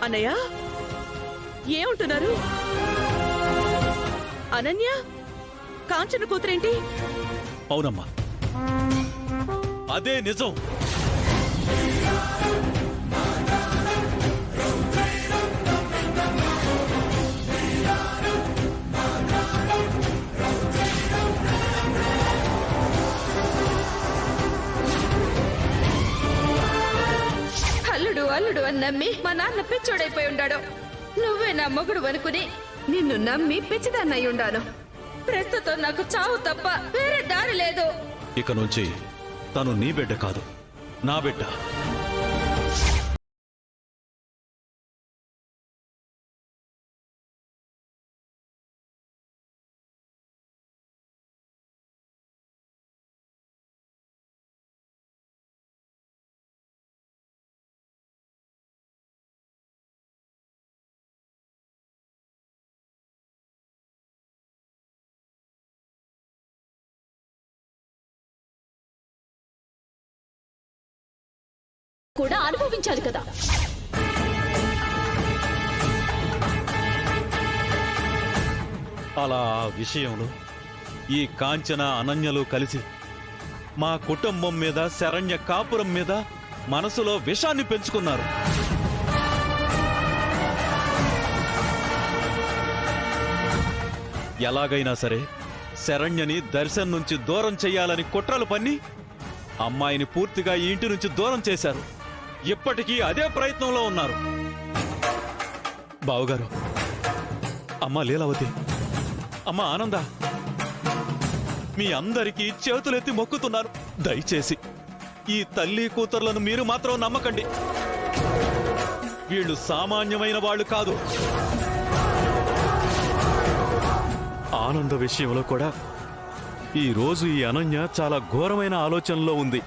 అన్నయ్య ఏమంటున్నారు? అనన్య కాంచన కూతురేంటి? అవునమ్మా, అదే నిజం. అల్లుడు అల్లుడు అని నమ్మి మా నాన్న పిచ్చోడైపోయి ఉండాడు. నువ్వే నా మొగుడు అనుకుని నిన్ను నమ్మి పిచ్చిదాన్నయి ఉండాను. ప్రస్తుతం నాకు చావు తప్ప వేరే దారి లేదు. ఇక నుంచి తను నీ బిడ్డ కాదు, నా బిడ్డ. కూడా అనుభవించాలి కదా. అలా ఆ విషయంలో ఈ కాంచన అనన్యలు కలిసి మా కుటుంబం మీద, శరణ్య కాపురం మీద మనసులో విషాన్ని పెంచుకున్నారు. ఎలాగైనా సరే శరణ్యని దర్శన్ నుంచి దూరం చెయ్యాలని కుట్రలు పన్ని అమ్మాయిని పూర్తిగా ఈ ఇంటి నుంచి దూరం చేశారు. ఇప్పటికీ అదే ప్రయత్నంలో ఉన్నారు. బావుగారు, అమ్మ లీలావతి, అమ్మ ఆనంద, మీ అందరికీ చేతులెత్తి మొక్కుతున్నారు. దయచేసి ఈ తల్లి కూతుర్లను మీరు మాత్రం నమ్మకండి. వీళ్ళు సామాన్యమైన వాళ్ళు కాదు. ఆనంద విషయంలో కూడా ఈ రోజు ఈ అనన్య చాలా ఘోరమైన ఆలోచనలో ఉంది.